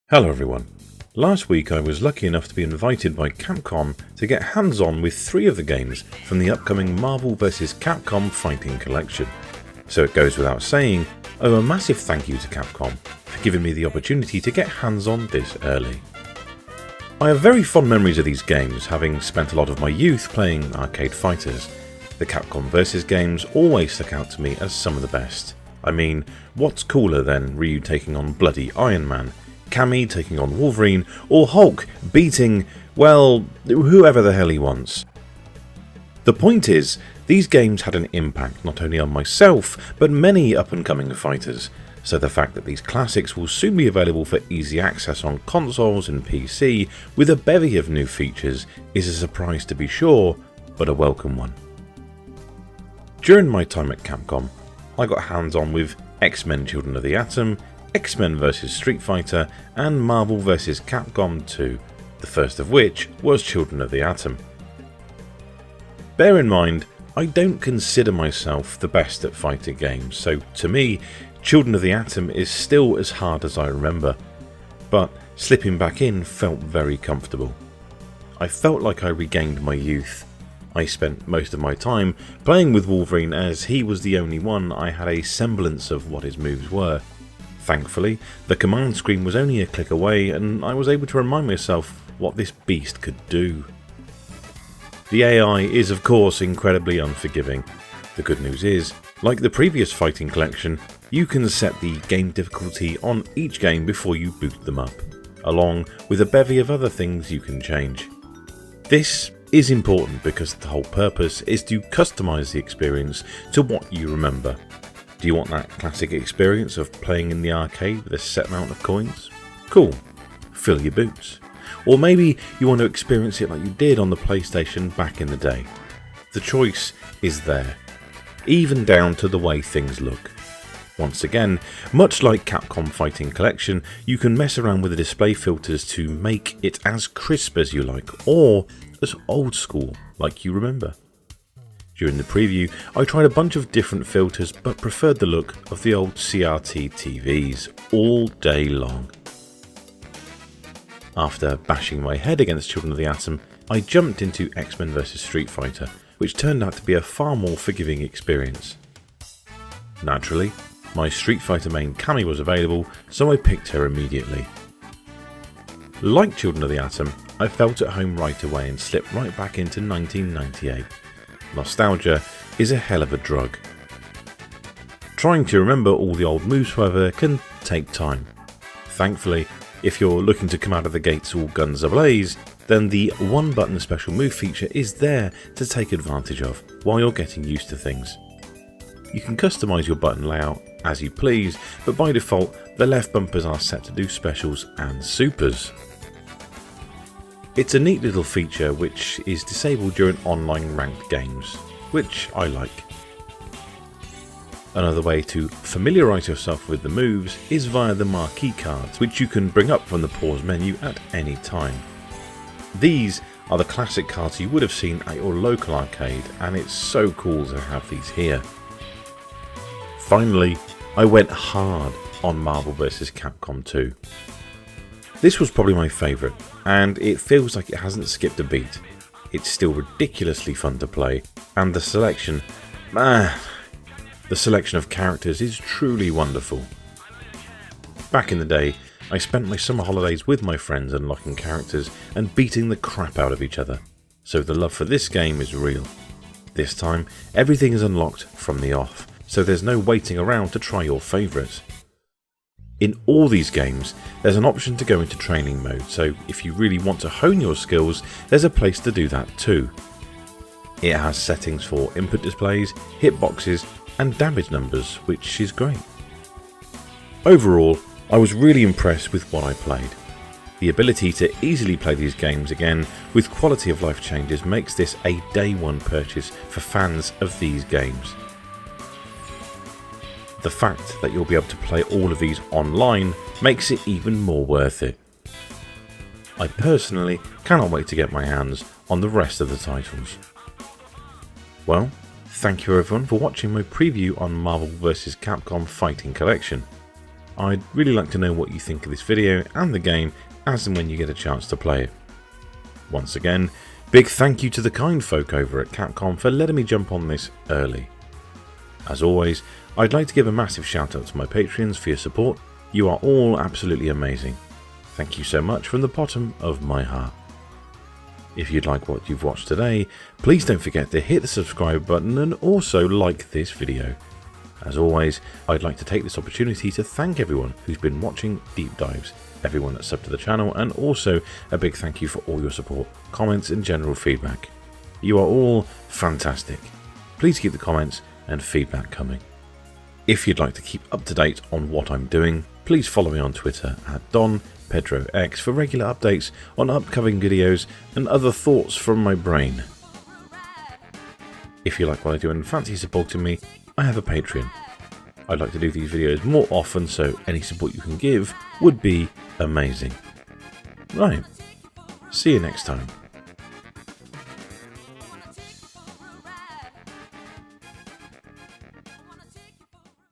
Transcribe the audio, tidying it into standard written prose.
Hello everyone. Last week I was lucky enough to be invited by Capcom to get hands-on with 3 of the games from the upcoming Marvel vs Capcom Fighting Collection. So it goes without saying, I owe a massive thank you to Capcom for giving me the opportunity to get hands-on this early. I have very fond memories of these games, having spent a lot of my youth playing arcade fighters. The Capcom vs games always stuck out to me as some of the best. I mean, what's cooler than Ryu taking on bloody Iron Man, Cammy taking on Wolverine, or Hulk beating, well, whoever the hell he wants. The point is, these games had an impact not only on myself, but many up-and-coming fighters, so the fact that these classics will soon be available for easy access on consoles and PC with a bevy of new features is a surprise to be sure, but a welcome one. During my time at Capcom, I got hands-on with X-Men Children of the Atom, X-Men vs Street Fighter, and Marvel vs Capcom 2, the first of which was Children of the Atom. Bear in mind, I don't consider myself the best at fighting games, so to me, Children of the Atom is still as hard as I remember, but slipping back in felt very comfortable. I felt like I regained my youth. I spent most of my time playing with Wolverine as he was the only one I had a semblance of what his moves were. Thankfully, the command screen was only a click away and I was able to remind myself what this beast could do. The AI is of course incredibly unforgiving. The good news is, like the previous fighting collection, you can set the game difficulty on each game before you boot them up, along with a bevy of other things you can change. This is important because the whole purpose is to customize the experience to what you remember. Do you want that classic experience of playing in the arcade with a set amount of coins? Cool, fill your boots. Or maybe you want to experience it like you did on the PlayStation back in the day. The choice is there, even down to the way things look. Once again, much like Capcom Fighting Collection, you can mess around with the display filters to make it as crisp as you like, or as old school like you remember. During the preview, I tried a bunch of different filters but preferred the look of the old CRT TVs all day long. After bashing my head against Children of the Atom, I jumped into X-Men vs Street Fighter, which turned out to be a far more forgiving experience. Naturally, my Street Fighter main Cammy was available, so I picked her immediately. Like Children of the Atom, I felt at home right away and slipped right back into 1998. Nostalgia is a hell of a drug. Trying to remember all the old moves, however, can take time. Thankfully, if you're looking to come out of the gates all guns ablaze, then the one button special move feature is there to take advantage of while you're getting used to things. You can customize your button layout as you please, but by default the left bumpers are set to do specials and supers. It's a neat little feature which is disabled during online ranked games, which I like. Another way to familiarise yourself with the moves is via the marquee cards, which you can bring up from the pause menu at any time. These are the classic cards you would have seen at your local arcade, and it's so cool to have these here. Finally, I went hard on Marvel vs Capcom 2. This was probably my favourite, and it feels like it hasn't skipped a beat. It's still ridiculously fun to play, and the selection of characters is truly wonderful. Back in the day, I spent my summer holidays with my friends unlocking characters and beating the crap out of each other, so the love for this game is real. This time, everything is unlocked from the off, so there's no waiting around to try your favourites. In all these games, there's an option to go into training mode, so if you really want to hone your skills, there's a place to do that too. It has settings for input displays, hitboxes, and damage numbers, which is great. Overall, I was really impressed with what I played. The ability to easily play these games again with quality of life changes makes this a day one purchase for fans of these games. The fact that you'll be able to play all of these online makes it even more worth it. I personally cannot wait to get my hands on the rest of the titles. Well, thank you everyone for watching my preview on Marvel vs Capcom Fighting Collection. I'd really like to know what you think of this video and the game as and when you get a chance to play it. Once again, big thank you to the kind folk over at Capcom for letting me jump on this early. As always, I'd like to give a massive shout out to my Patreons for your support. You are all absolutely amazing. Thank you so much from the bottom of my heart. If you'd like what you've watched today, please don't forget to hit the subscribe button and also like this video. As always, I'd like to take this opportunity to thank everyone who's been watching deep dives, everyone that's subbed to the channel, and also a big thank you for all your support, comments and general feedback. You are all fantastic. Please keep the comments and feedback coming. If you'd like to keep up to date on what I'm doing, please follow me on Twitter at DonPedroX for regular updates on upcoming videos and other thoughts from my brain. If you like what I do and fancy supporting me, I have a Patreon. I'd like to do these videos more often, so any support you can give would be amazing. Right, see you next time.